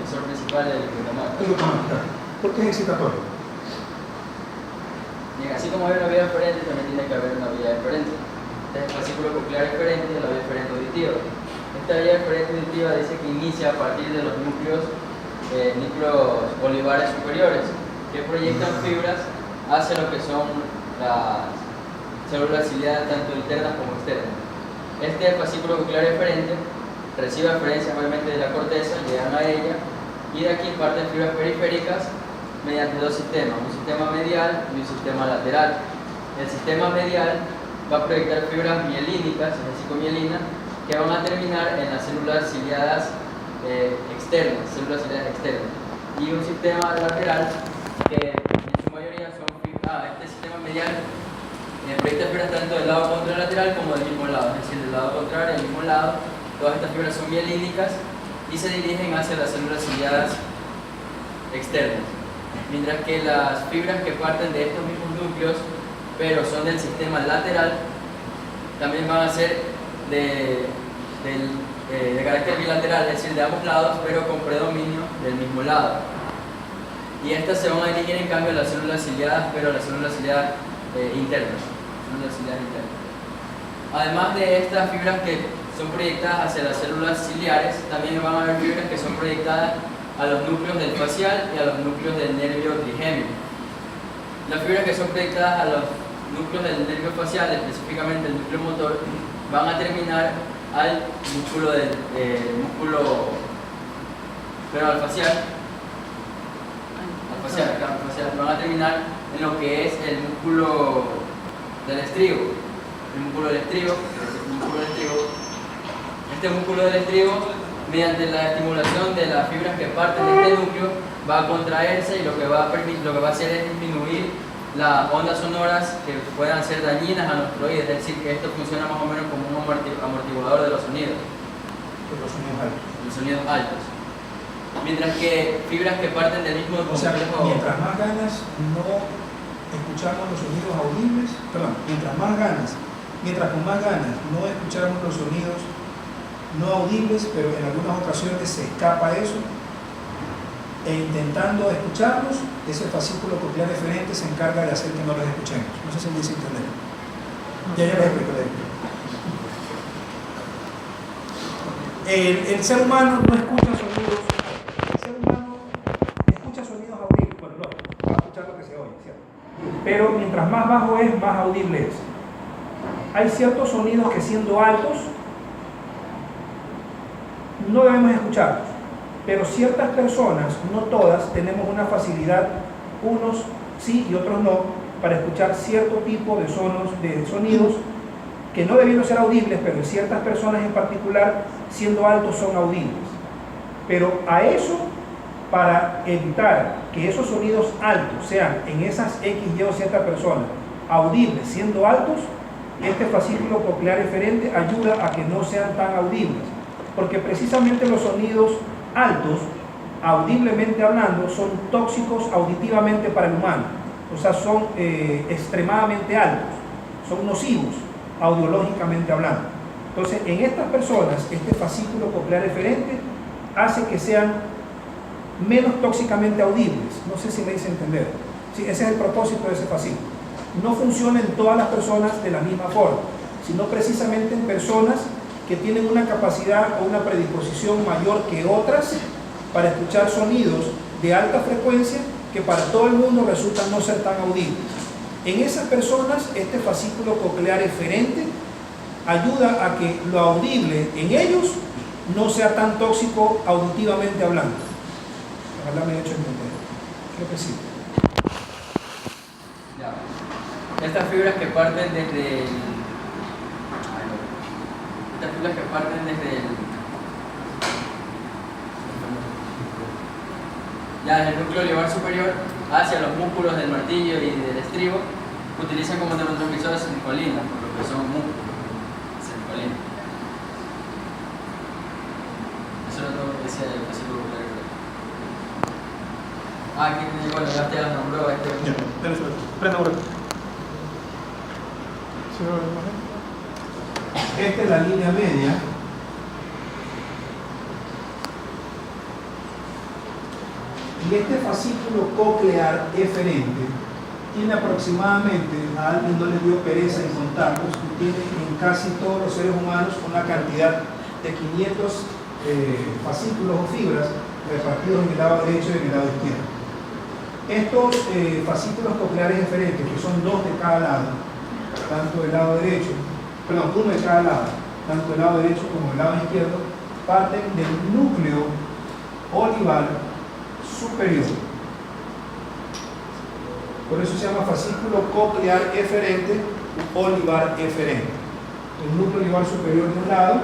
profesor principal del glutamato. ¿Por qué es excitatorio? Bien, así como hay una vía diferente, también tiene que haber una vía diferente. Este es el fascículo coclear diferente y la vía diferente auditiva. Esta vía diferente auditiva dice que inicia a partir de los núcleos olivares superiores, que proyectan fibras hacia lo que son las células ciliadas, tanto internas como externas. Este fascículo coclear diferente recibe referencias obviamente de la corteza, llegan a ella, y de aquí parten fibras periféricas mediante dos sistemas, un sistema medial y un sistema lateral. El sistema medial va a proyectar fibras mielínicas, es decir, mielina, que van a terminar en las células ciliadas externas, y un sistema lateral que en su mayoría son fibras, este sistema medial proyecta fibras tanto del lado contralateral como del mismo lado, es decir, del lado contrario, del mismo lado. Todas estas fibras son mielínicas y se dirigen hacia las células ciliadas externas, mientras que las fibras que parten de estos mismos núcleos, pero son del sistema lateral, también van a ser de carácter bilateral, es decir, de ambos lados, pero con predominio del mismo lado. Y estas se van a dirigir en cambio a las células ciliadas, pero a las células ciliadas internas. Además de estas fibras que son proyectadas hacia las células ciliares, también van a haber fibras que son proyectadas a los núcleos del facial y a los núcleos del nervio trigémino. Las fibras que son proyectadas a los núcleos del nervio facial, específicamente el núcleo motor, van a terminar al músculo al facial, van a terminar en lo que es el músculo del estribo. Este músculo del estribo, mediante la estimulación de las fibras que parten de este núcleo, va a contraerse, y lo que va a hacer es disminuir las ondas sonoras que puedan ser dañinas a nuestro oído, es decir, que esto funciona más o menos como un amortiguador de los sonidos. Los sonidos altos. Mientras que fibras que parten del mismo complejo. O sea, mientras más ganas no escuchamos los sonidos audibles, mientras con más ganas no escuchamos los sonidos no audibles, pero en algunas ocasiones se escapa eso, e intentando escucharlos, ese fascículo coclear eferente se encarga de hacer que no los escuchemos. No sé si me dice entender. Ya les explico. El ser humano no escucha sonidos. El ser humano escucha sonidos audibles. Bueno, no, va a escuchar lo que se oye, ¿cierto? Pero mientras más bajo es, más audible es. Hay ciertos sonidos que, siendo altos, no debemos escucharlos, pero ciertas personas, no todas, tenemos una facilidad, unos sí y otros no, para escuchar cierto tipo de sonidos que no debiendo ser audibles, pero en ciertas personas en particular, siendo altos, son audibles. Pero a eso, para evitar que esos sonidos altos sean en esas X, Y o Z personas audibles siendo altos, este fascículo coclear eferente ayuda a que no sean tan audibles, porque precisamente los sonidos altos, audiblemente hablando, son tóxicos auditivamente para el humano. O sea, son extremadamente altos, son nocivos audiológicamente hablando. Entonces, en estas personas, este fascículo coclear eferente hace que sean menos tóxicamente audibles. No sé si me hice entender. Sí, ese es el propósito de ese fascículo. No funciona en todas las personas de la misma forma, sino precisamente en personas que tienen una capacidad o una predisposición mayor que otras para escuchar sonidos de alta frecuencia que para todo el mundo resultan no ser tan audibles. En esas personas, este fascículo coclear eferente ayuda a que lo audible en ellos no sea tan tóxico auditivamente hablando. Ojalá me haya hecho entender. Creo que sí. Ya. Estas fibras que parten desde el núcleo olivar superior hacia los músculos del martillo y del estribo, utilizan como neurotransmisores acetilcolina, por lo que son músculos acetilcolina. Eso era todo lo que decía el fascículo coclear eferente. Aquí, bueno, ya te las nombró Prenda ahora. Esta es la línea media. Y este fascículo coclear eferente tiene aproximadamente, a alguien no le dio pereza en contarlos, y tiene en casi todos los seres humanos una cantidad de 500 fascículos o fibras repartidos en el lado derecho y en el lado izquierdo. Estos fascículos cocleares eferentes, que son dos de cada lado, tanto del lado derecho, perdón, uno de cada lado, tanto del lado derecho como del lado izquierdo, parten del núcleo olivar superior. Por eso se llama fascículo coclear eferente u olivar eferente. El núcleo olivar superior de un lado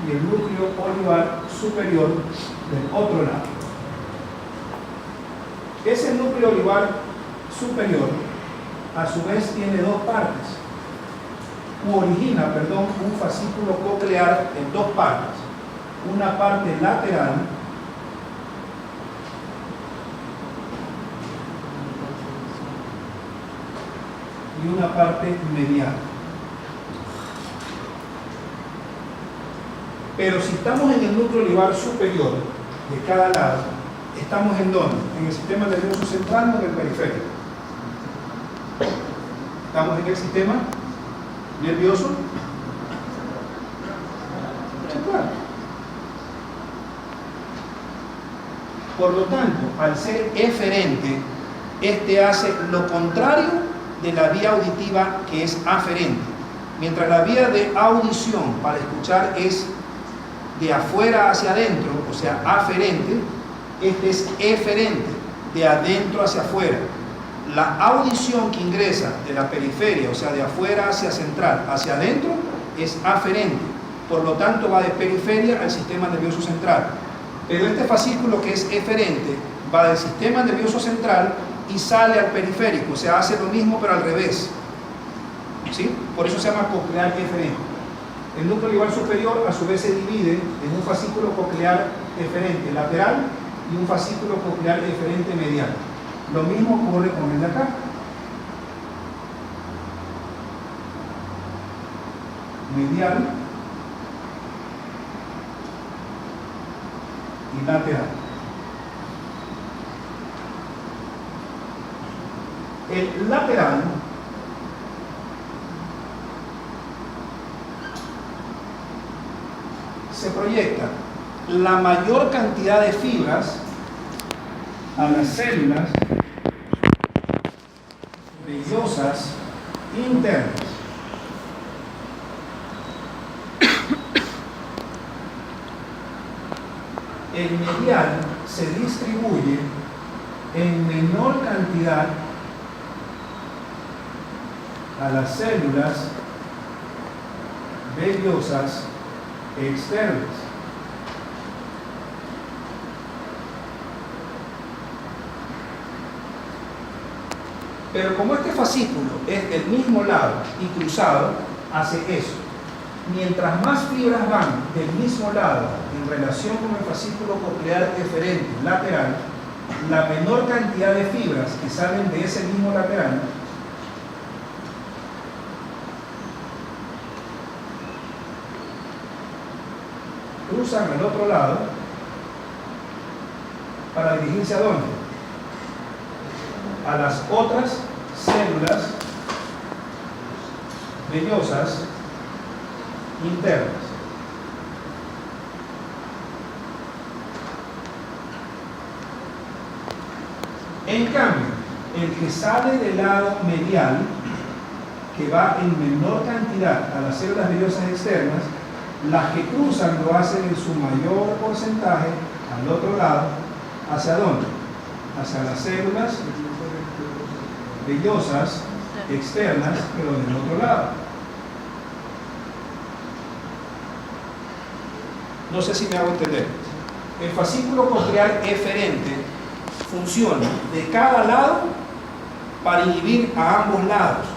y el núcleo olivar superior del otro lado. Ese núcleo olivar superior a su vez tiene dos partes, origina, un fascículo coclear en dos partes, una parte lateral y una parte medial. Pero si estamos en el núcleo olivar superior de cada lado, ¿estamos en dónde? ¿En el sistema nervioso central o en el periférico? ¿Estamos en el sistema nervioso central? Por lo tanto, al ser eferente, este hace lo contrario de la vía auditiva, que es aferente. Mientras la vía de audición para escuchar es de afuera hacia adentro, o sea, aferente, este es eferente, de adentro hacia afuera. La audición que ingresa de la periferia, o sea, de afuera hacia central, hacia adentro, es aferente. Por lo tanto, va de periferia al sistema nervioso central. Pero este fascículo que es eferente va del sistema nervioso central y sale al periférico, o sea, hace lo mismo pero al revés. ¿Sí? Por eso se llama coclear eferente. El núcleo olivar superior a su vez se divide en un fascículo coclear eferente lateral y un fascículo coclear eferente medial. Lo mismo ocurre con el de acá. Medial y lateral. El lateral se proyecta la mayor cantidad de fibras a las células vellosas internas. El medial se distribuye en menor cantidad a las células vellosas externas. Pero como este fascículo es del mismo lado y cruzado, hace eso. Mientras más fibras van del mismo lado en relación con el fascículo coclear eferente lateral, la menor cantidad de fibras que salen de ese mismo lateral cruzan al otro lado para dirigirse ¿a dónde? A las otras células vellosas internas. En cambio, el que sale del lado medial, que va en menor cantidad a las células vellosas externas, las que cruzan lo hacen en su mayor porcentaje al otro lado. ¿Hacia dónde? Hacia las células vellosas externas, pero del otro lado. No sé si me hago entender. El fascículo coclear eferente funciona de cada lado para inhibir a ambos lados.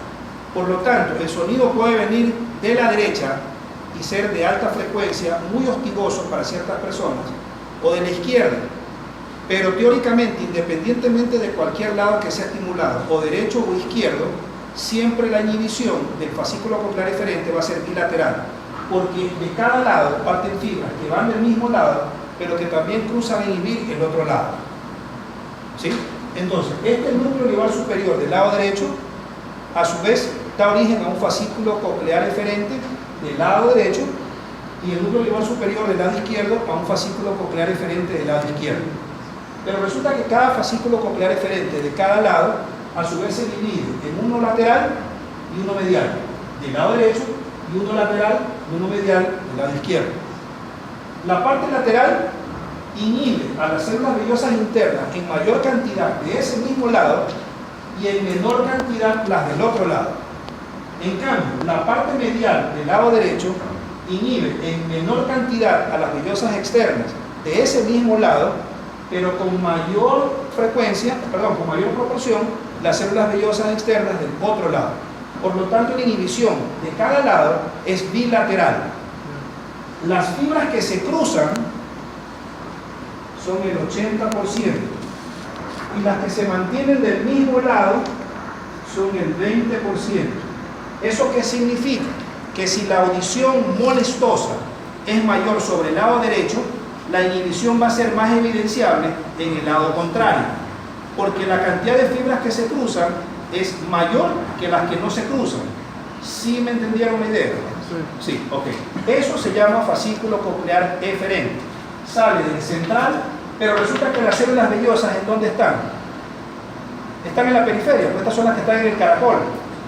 Por lo tanto, el sonido puede venir de la derecha y ser de alta frecuencia, muy hostigoso para ciertas personas, o de la izquierda. Pero teóricamente, independientemente de cualquier lado que sea estimulado, o derecho o izquierdo, siempre la inhibición del fascículo coclear eferente va a ser bilateral, porque de cada lado parten fibras que van del mismo lado, pero que también cruzan a inhibir el otro lado. ¿Sí? Entonces, este núcleo olivar superior del lado derecho, a su vez, da origen a un fascículo coclear eferente del lado derecho y el núcleo olivar superior del lado izquierdo a un fascículo coclear eferente del lado izquierdo. Pero resulta que cada fascículo coclear eferente de cada lado, a su vez se divide en uno lateral y uno medial, del lado derecho, y uno lateral y uno medial del lado izquierdo. La parte lateral inhibe a las células vellosas internas en mayor cantidad de ese mismo lado y en menor cantidad las del otro lado. En cambio, la parte medial del lado derecho inhibe en menor cantidad a las vellosas externas de ese mismo lado, pero con mayor frecuencia, con mayor proporción, las células vellosas externas del otro lado. Por lo tanto, la inhibición de cada lado es bilateral. Las fibras que se cruzan son el 80% y las que se mantienen del mismo lado son el 20%. ¿Eso qué significa? Que si la audición molestosa es mayor sobre el lado derecho, la inhibición va a ser más evidenciable en el lado contrario, porque la cantidad de fibras que se cruzan es mayor que las que no se cruzan. ¿Sí me entendieron la idea? Sí, ok. Eso se llama fascículo coclear eferente. Sale del central, pero resulta que las células vellosas, ¿en dónde están? Están en la periferia, pues estas son las que están en el caracol.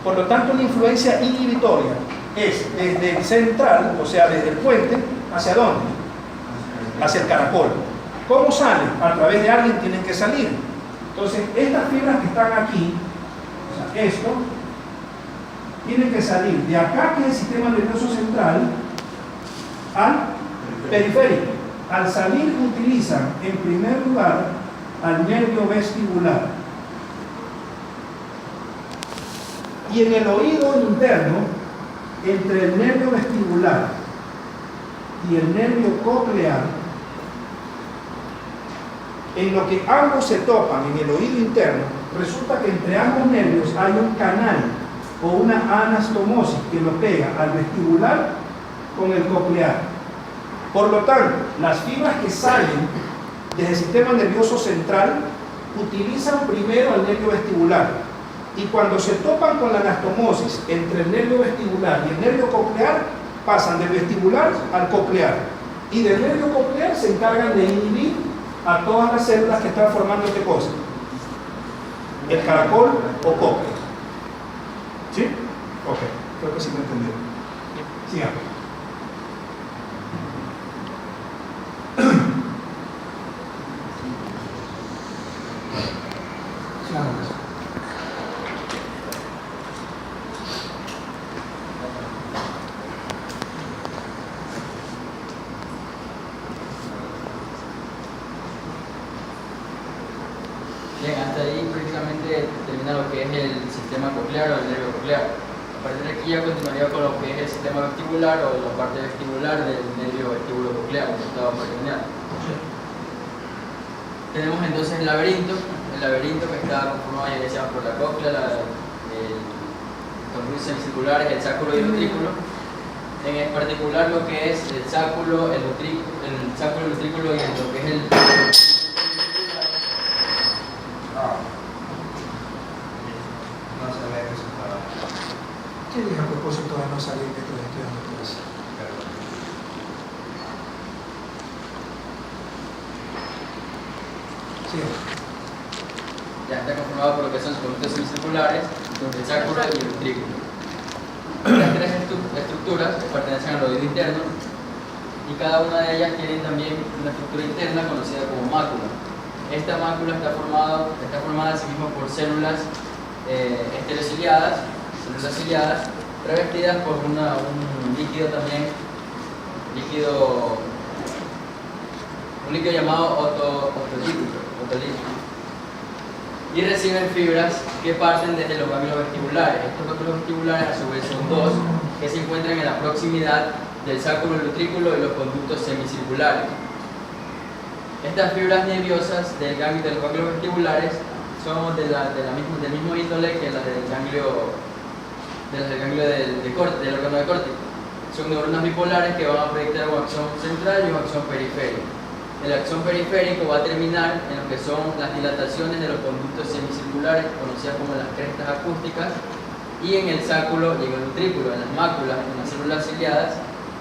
Por lo tanto, la influencia inhibitoria es desde el central, o sea, desde el puente, ¿hacia dónde? Hacia el caracol. ¿Cómo salen? A través de alguien tienen que salir. Entonces, estas fibras que están aquí, o sea, esto, tienen que salir de acá, que es el sistema nervioso central, al periférico. Al salir utilizan, en primer lugar, al nervio vestibular. Y en el oído interno, entre el nervio vestibular y el nervio coclear, en lo que ambos se topan en el oído interno, resulta que entre ambos nervios hay un canal o una anastomosis que lo pega al vestibular con el coclear. Por lo tanto, las fibras que salen desde el sistema nervioso central utilizan primero el nervio vestibular, y cuando se topan con la anastomosis entre el nervio vestibular y el nervio coclear, pasan del vestibular al coclear, y del nervio coclear se encargan de inhibir a todas las células que están formando esta cosa, el caracol o cóclea. ¿Sí? Ok, creo que sí me entendieron. Sigamos. Sigamos. Bien, hasta ahí prácticamente termina lo que es el sistema coclear o el nervio coclear. A partir de aquí ya continuaría con lo que es el sistema vestibular o la parte vestibular del nervio vestíbulo coclear, que estaba por terminar. Tenemos entonces el laberinto que está conformado, ya decíamos, por la cóclea, el conductos semicirculares, el sáculo y el utrículo. En particular lo que es el sáculo, el utrículo y lo que es el... No se ve resultado. ¿Qué dije a propósito de no salir de estoy estudiando clase? Sí. Ya está conformado por lo que son los conductos semicirculares, el sáculo y el utrículo. Las tres estructuras pertenecen al oído interno y cada una de ellas tiene también una estructura interna conocida como mácula. Esta mácula está formada asimismo por células estereociliadas, células ciliadas, revestidas por un líquido también, un líquido llamado otolítico, y reciben fibras que parten desde los ganglios vestibulares. Estos ganglios vestibulares a su vez son dos, que se encuentran en la proximidad del sáculo, el utrículo y los conductos semicirculares. Estas fibras nerviosas de los ganglios vestibulares son del mismo índole que las del ganglio del órgano de Corti. Son neuronas bipolares que van a proyectar un axón central y un axón periférico. el axón periférico va a terminar en lo que son las dilataciones de los conductos semicirculares, conocidas como las crestas acústicas, y en el sáculo y en el utrículo, en las máculas, en las células ciliadas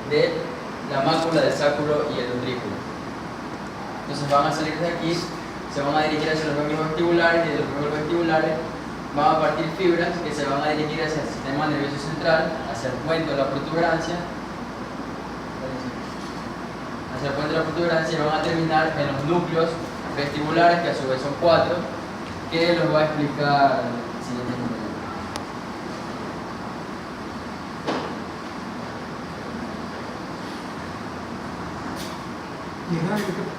de la mácula del sáculo y el utrículo. Entonces van a salir de aquí, se van a dirigir hacia los ganglios vestibulares, y de los ganglios vestibulares van a partir fibras que se van a dirigir hacia el sistema nervioso central, hacia el puente de la protuberancia, y van a terminar en los núcleos vestibulares, que a su vez son 4, que los va a explicar el siguiente compañero.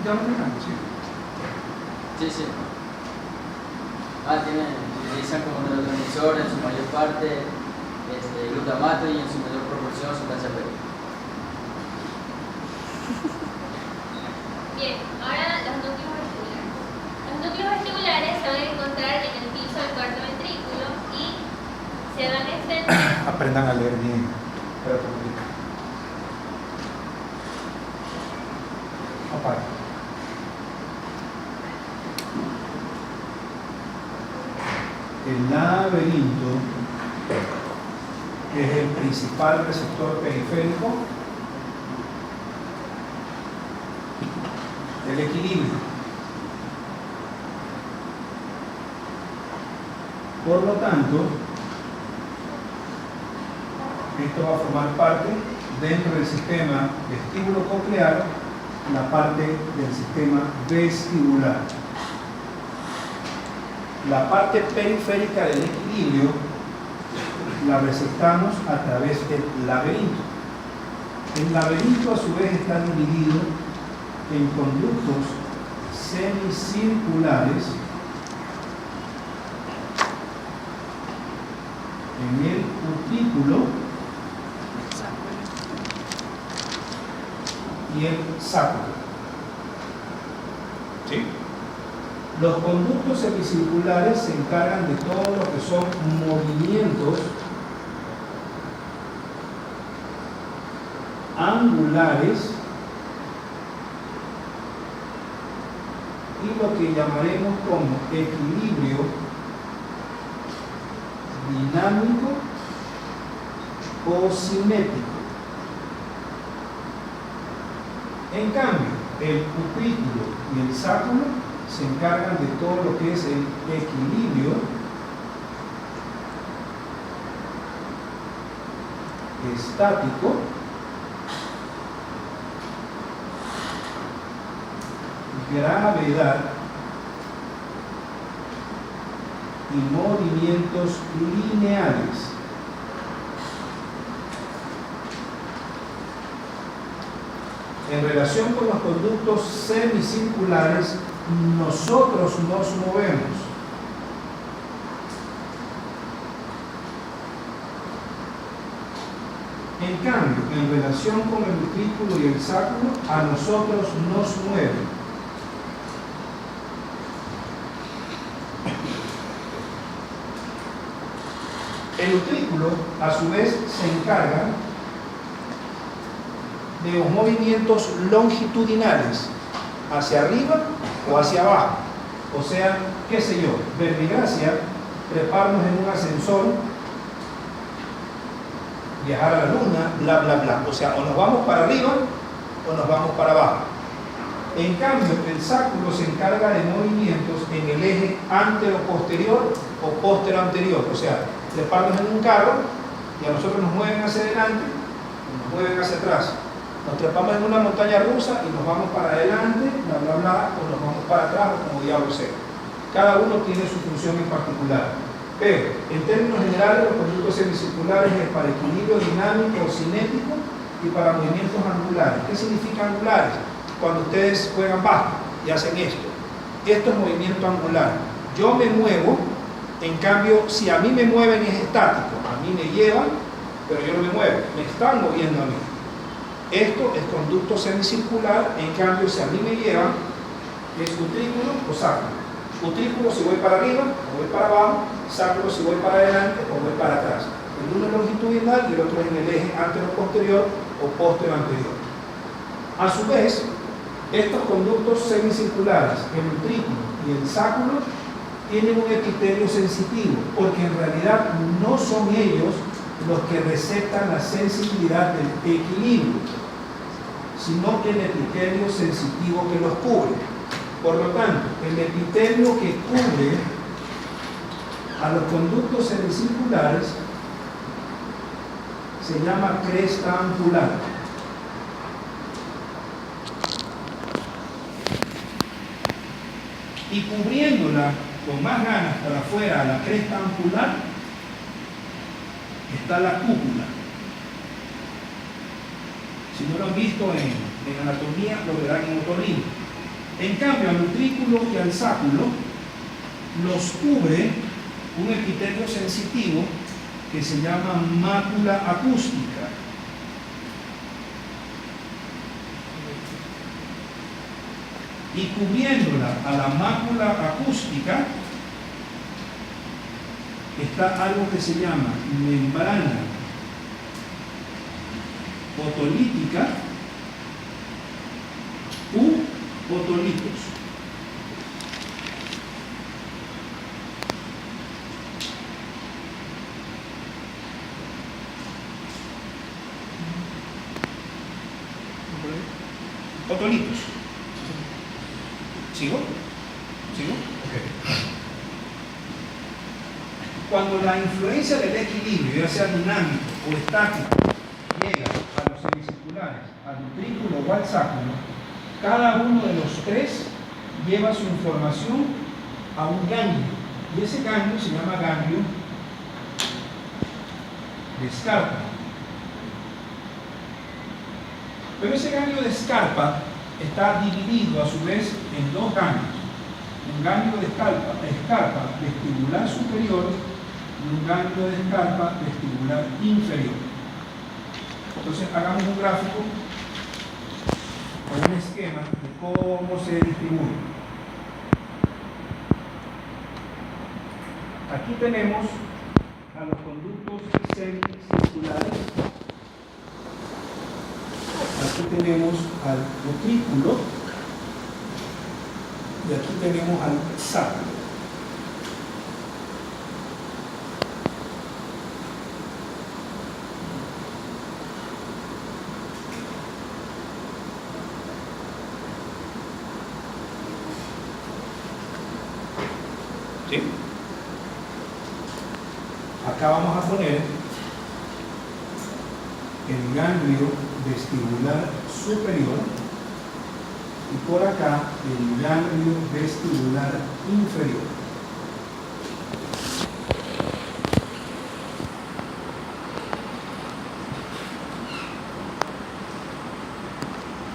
¿Ya lo terminamos? Sí. Sí. Utilizan como neurotransmisor en su mayor parte glutamato y en su menor proporción sustancia P. Bien, ahora los núcleos vestibulares. Los núcleos vestibulares se van a encontrar en el piso del cuarto ventrículo y se van a extender. Aprendan a leer bien. Espera un poquito. Apaga. El laberinto es el principal receptor periférico del equilibrio. Por lo tanto, esto va a formar parte dentro del sistema vestíbulo-coclear, la parte del sistema vestibular. La parte periférica del equilibrio la receptamos a través del laberinto. El laberinto a su vez está dividido en conductos semicirculares en el utrículo y el sáculo. ¿Sí? Los conductos semicirculares se encargan de todo lo que son movimientos angulares y lo que llamaremos como equilibrio dinámico o cinético. En cambio, el utrículo y el sáculo se encargan de todo lo que es el equilibrio estático gravedad y movimientos lineales. En relación con los conductos semicirculares, nosotros nos movemos. En cambio, en relación con el utrículo y el sáculo, a nosotros nos mueven. El utrículo, a su vez, se encarga de los movimientos longitudinales, hacia arriba o hacia abajo. O sea, qué sé yo, verbigracia, treparnos en un ascensor, viajar a la luna, bla, bla, bla. O sea, o nos vamos para arriba o nos vamos para abajo. En cambio, el sáculo se encarga de movimientos en el eje antero-posterior o postero-anterior. O sea, treparnos en un carro y a nosotros nos mueven hacia adelante y nos mueven hacia atrás. Nos trepamos en una montaña rusa y nos vamos para adelante, bla, bla, bla, o nos vamos para atrás, o como diablo sea. Cada uno tiene su función en particular. Pero, en términos generales, los conductos semicirculares es para equilibrio dinámico o cinético y para movimientos angulares. ¿Qué significa angulares? Cuando ustedes juegan básquet y hacen esto. Esto es movimiento angular. Yo me muevo, en cambio, si a mí me mueven es estático. A mí me llevan, pero yo no me muevo. Me están moviendo a mí. Esto es conducto semicircular, en cambio, si a mí me llevan, es utrículo o sáculo. Utrículo si voy para arriba o voy para abajo, sáculo si voy para adelante o voy para atrás. El uno es longitudinal y el otro es en el eje antero-posterior o postero-anterior. A su vez, Estos conductos semicirculares, el utrículo y el sáculo, tienen un epitelio sensitivo, porque en realidad no son ellos los que receptan la sensibilidad del equilibrio, sino el epitelio sensitivo que los cubre. Por lo tanto, el epitelio que cubre a los conductos semicirculares se llama cresta ampular. Y cubriéndola con más ganas para afuera a la cresta ampular está la cúpula. Si no lo han visto en anatomía, lo verán en otro libro. En cambio, al utrículo y al sáculo los cubre un epitelio sensitivo que se llama mácula acústica. Y cubriéndola a la mácula acústica está algo que se llama membrana otolítica u otolitos. Otolitos. ¿Sigo? ¿Sigo? Ok. Cuando la influencia del equilibrio, ya sea dinámico o estático, llega a los semicirculares, al utrículo o al sáculo, cada uno de los tres lleva su información a un ganglio. Y ese ganglio se llama ganglio de Scarpa. Pero ese ganglio de Scarpa está dividido a su vez en dos ganglios. Un ganglio de Scarpa vestibular superior y un ganglio de Scarpa vestibular inferior. Entonces hagamos un gráfico o un esquema de cómo se distribuye. Aquí tenemos a los conductos semicirculares. Aquí tenemos al utrículo y aquí tenemos al sáculo. ¿Sí? Acá vamos a poner el ganglio vestibular superior y por acá el ganglio vestibular inferior.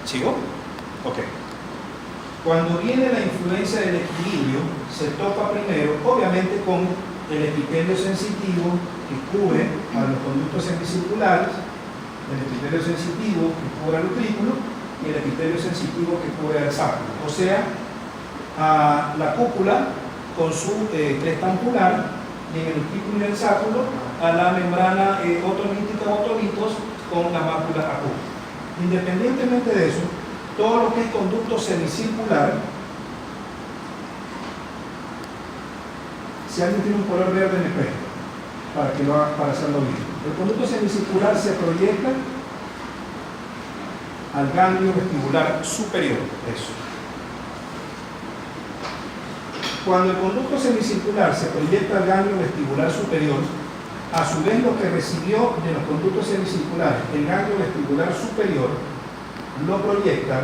¿Sigo? Ok. Cuando viene la influencia del equilibrio, se topa primero, obviamente, con el epitelio sensitivo que cubre a los conductos semicirculares, el epitelio sensitivo que cubre al utrículo y el epitelio sensitivo que cubre al sáculo. O sea, a la cúpula con su cresta ampular y en el utrículo y el sáculo a la membrana otolítica o otolitos con la mácula acústica. Independientemente de eso, todo lo que es conducto semicircular, si alguien tiene un color verde me presta para hacerlo bien. El conducto semicircular se proyecta al ganglio vestibular superior. Eso. Cuando el conducto semicircular se proyecta al ganglio vestibular superior, a su vez lo que recibió de los conductos semicirculares, el ganglio vestibular superior, lo proyecta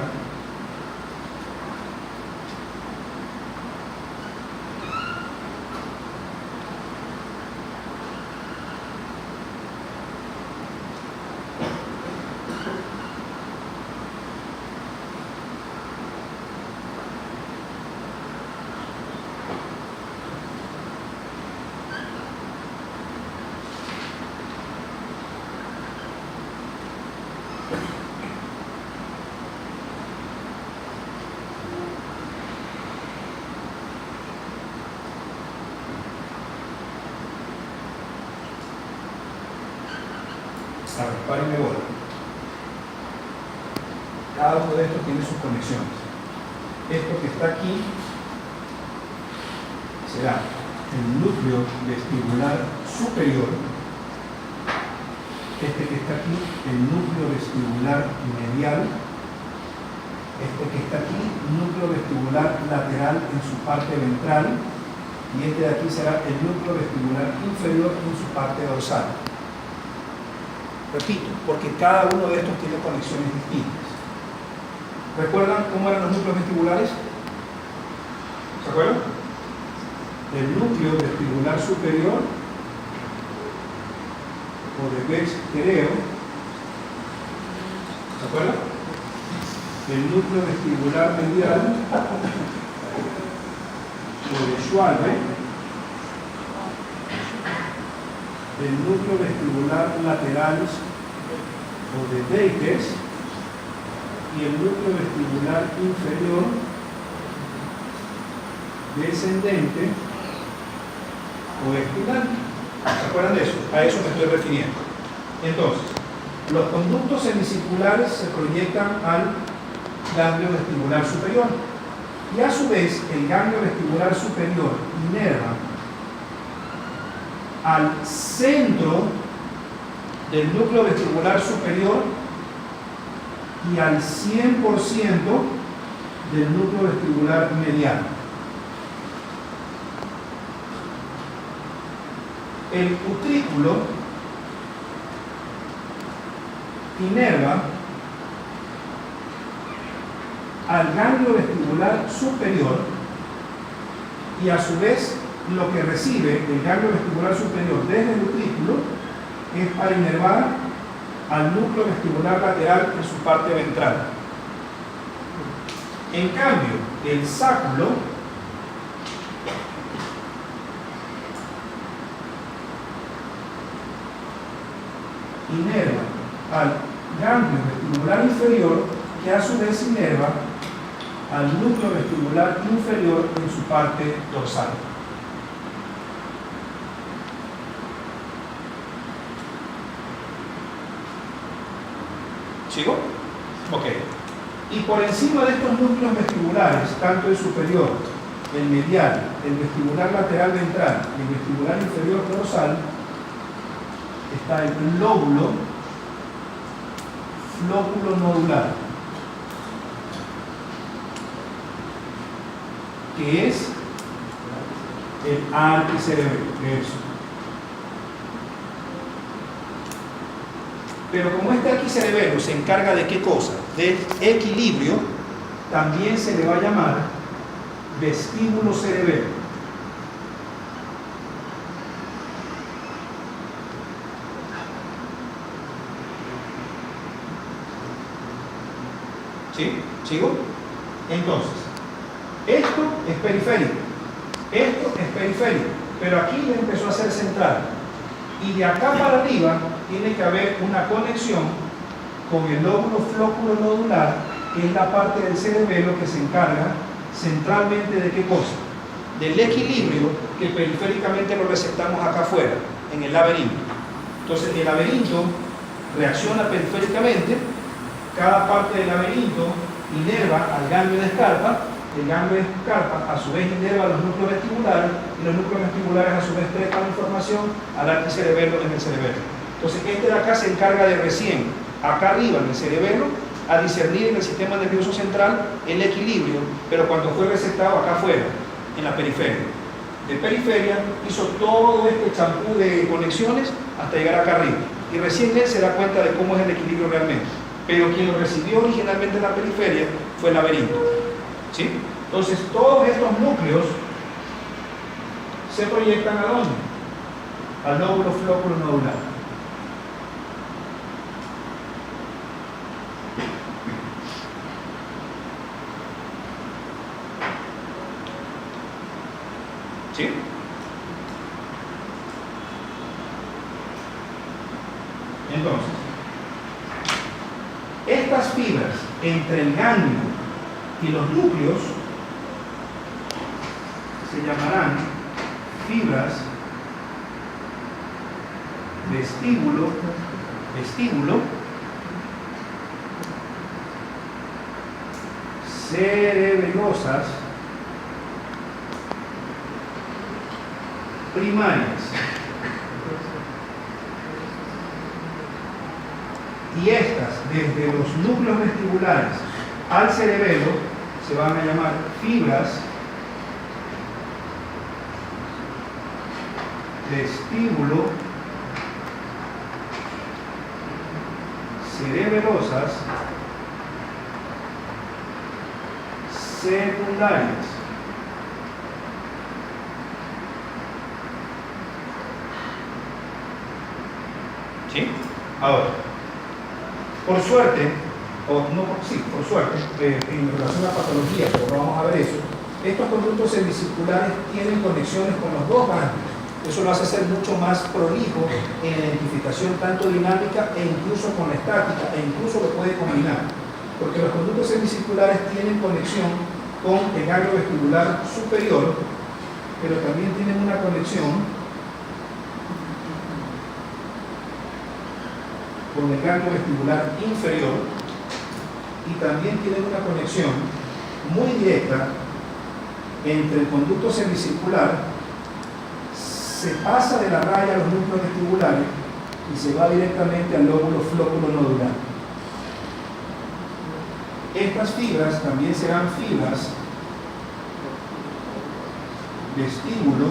párenme bola. Cada uno de estos tiene sus conexiones. esto que está aquí será el núcleo vestibular superior, este que está aquí, el núcleo vestibular medial, este que está aquí, núcleo vestibular lateral en su parte ventral, y este de aquí será el núcleo vestibular inferior en su parte dorsal. Repito, porque cada uno de estos tiene conexiones distintas. ¿Recuerdan cómo eran los núcleos vestibulares? ¿Se acuerdan? El núcleo vestibular superior o de Betz-Tereo, ¿se acuerdan? El núcleo vestibular medial o de Schwalbe, el núcleo vestibular lateral o de Daytest y el núcleo vestibular inferior descendente o espinal. ¿Se acuerdan de eso? A eso me estoy refiriendo. Entonces, los conductos semicirculares se proyectan al ganglio vestibular superior y a su vez el ganglio vestibular superior inerva al centro del núcleo vestibular superior y al 100% del núcleo vestibular medial. El utrículo inerva al ganglio vestibular superior y a su vez lo que recibe el ganglio vestibular superior desde el utrículo es para inervar al núcleo vestibular lateral en su parte ventral. En cambio, el sáculo inerva al ganglio vestibular inferior, que a su vez inerva al núcleo vestibular inferior en su parte dorsal. ¿Sigo? Ok. Y por encima de estos núcleos vestibulares, tanto el superior, el medial, el vestibular lateral ventral y el vestibular inferior dorsal, está el flóculo nodular, que es el arquicerebelo. Pero como este arquicerebelo se encarga de qué cosa? Del equilibrio, también se le va a llamar vestíbulo cerebelo. ¿Sí? ¿Sigo? Entonces, esto es periférico, esto es periférico, pero aquí le empezó a ser central. Y de acá para arriba tiene que haber una conexión con el lóbulo flóculo nodular, que es la parte del cerebelo que se encarga centralmente de qué cosa? Del equilibrio, que periféricamente lo receptamos acá afuera, en el laberinto. Entonces el laberinto reacciona periféricamente, cada parte del laberinto inerva al ganglio de Scarpa, el ganglio de Scarpa a su vez inerva los núcleos vestibulares y los núcleos vestibulares a su vez trepan información al arquicerebelo en el cerebelo. Entonces este de acá se encarga de recién, acá arriba en el cerebelo, a discernir en el sistema nervioso central el equilibrio, pero cuando fue receptado acá afuera, en la periferia. De periferia hizo todo este champú de conexiones hasta llegar acá arriba. Y recién él se da cuenta de cómo es el equilibrio realmente. Pero quien lo recibió originalmente en la periferia fue el laberinto. ¿Sí? Entonces todos estos núcleos se proyectan ¿a dónde? Al lóbulo flóculo nodular. ¿Sí? Entonces, estas fibras entre el ganglio y los núcleos se llamarán fibras vestíbulo cerebelosas primarias. Y estas, desde los núcleos vestibulares al cerebelo, se van a llamar fibras vestíbulo cerebelosas secundarias. ¿Sí? Ahora, por suerte, por suerte, en relación a patología, pero vamos a ver eso, estos conductos semicirculares tienen conexiones con los dos ganglios. Eso lo hace ser mucho más prolijo en la identificación tanto dinámica e incluso con la estática, e incluso lo puede combinar. Porque los conductos semicirculares tienen conexión con el ganglio vestibular superior, pero también tienen una conexión con el ganglio vestibular inferior y también tienen una conexión muy directa entre el conducto semicircular, se pasa de la raya a los núcleos vestibulares y se va directamente al lóbulo flóculo nodular. Estas fibras también serán fibras vestíbulo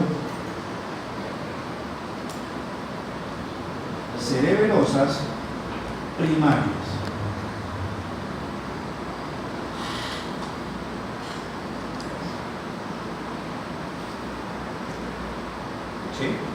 cerebelosas primarias. ¿Sí?